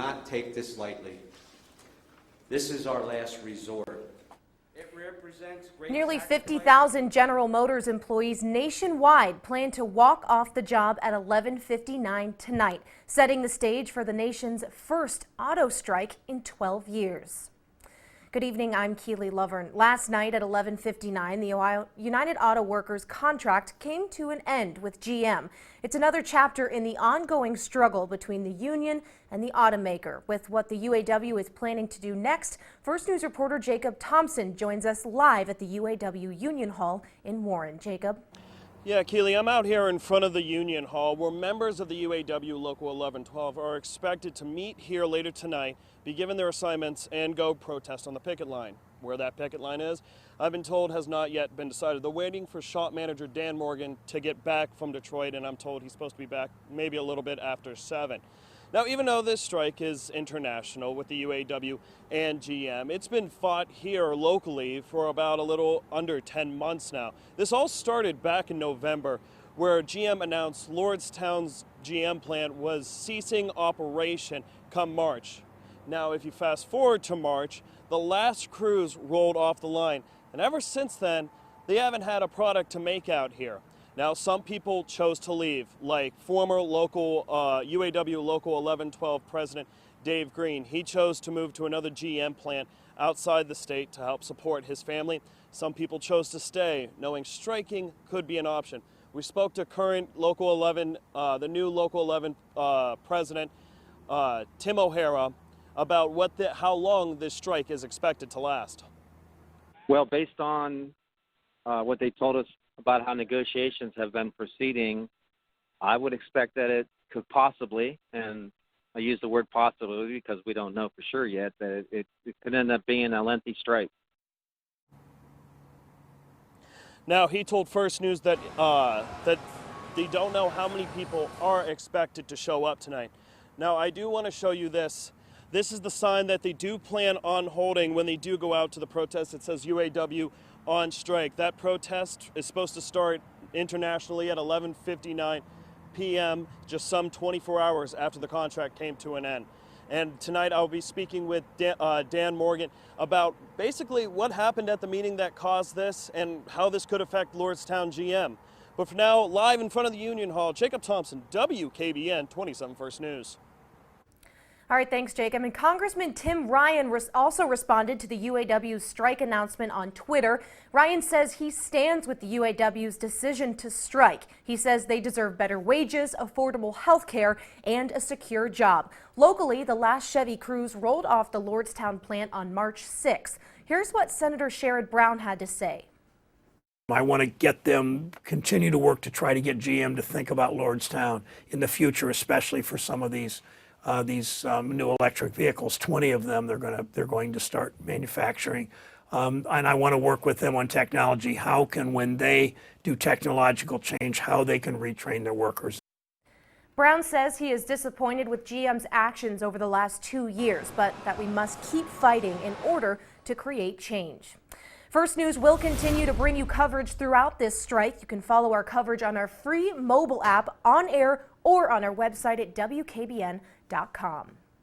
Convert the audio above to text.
not take this lightly. This is our last resort. It represents great Nearly 50,000 General Motors employees nationwide plan to walk off the job at 11:59 tonight, setting the stage for the nation's first auto strike in 12 years. Good evening, I'm Keely Lovern. Last night at 11:59, the United Auto Workers contract came to an end with GM. It's another chapter in the ongoing struggle between the union and the automaker. With what the UAW is planning to do next, First News reporter Jacob Thompson joins us live at the UAW Union Hall in Warren. Jacob. Yeah, Keely, I'm out here in front of the Union Hall where members of the UAW Local 1112 are expected to meet here later tonight, be given their assignments, and go protest on the picket line. Where that picket line is, I've been told has not yet been decided. They're waiting for shop manager Dan Morgan to get back from Detroit, and I'm told he's supposed to be back maybe a little bit after 7. Now, even though this strike is international with the UAW and GM, it's been fought here locally for about a little under 10 months now. This all started back in November, where GM announced Lordstown's GM plant was ceasing operation come March. Now, if you fast forward to March, the last crews rolled off the line, and ever since then, they haven't had a product to make out here. Now, some people chose to leave, like former local UAW Local 1112 President Dave Green. He chose to move to another GM plant outside the state to help support his family. Some people chose to stay, knowing striking could be an option. We spoke to current Local 11, the new Local 11 President, Tim O'Hara, about how long this strike is expected to last. Well, based on what they told us about how negotiations have been proceeding, I would expect that it could possibly, and I use the word possibly because we don't know for sure yet, that it could end up being a lengthy strike. Now, he told First News that they don't know how many people are expected to show up tonight. Now, I do want to show you this. This is the sign that they do plan on holding when they do go out to the protest. It says UAW on strike. That protest is supposed to start internationally at 11:59 p.m., just some 24 hours after the contract came to an end. And tonight I'll be speaking with Dan Morgan about basically what happened at the meeting that caused this and how this could affect Lordstown GM. But for now, live in front of the Union Hall, Jacob Thompson, WKBN 27 First News. All right, thanks, Jacob. And Congressman Tim Ryan also responded to the UAW's strike announcement on Twitter. Ryan says he stands with the UAW's decision to strike. He says they deserve better wages, affordable health care, and a secure job. Locally, the last Chevy crews rolled off the Lordstown plant on March 6th. Here's what Senator Sherrod Brown had to say. I want to get them continue to work to try to get GM to think about Lordstown in the future, especially for some of these new electric vehicles. 20 of them they're going to start manufacturing, and I want to work with them on technology. How can, when they do technological change, how they can retrain their workers. Brown says he is disappointed with GM's actions over the last 2 years, but that we must keep fighting in order to create change. First News will continue to bring you coverage throughout this strike. You can follow our coverage on our free mobile app, on air, or on our website at WKBN.com.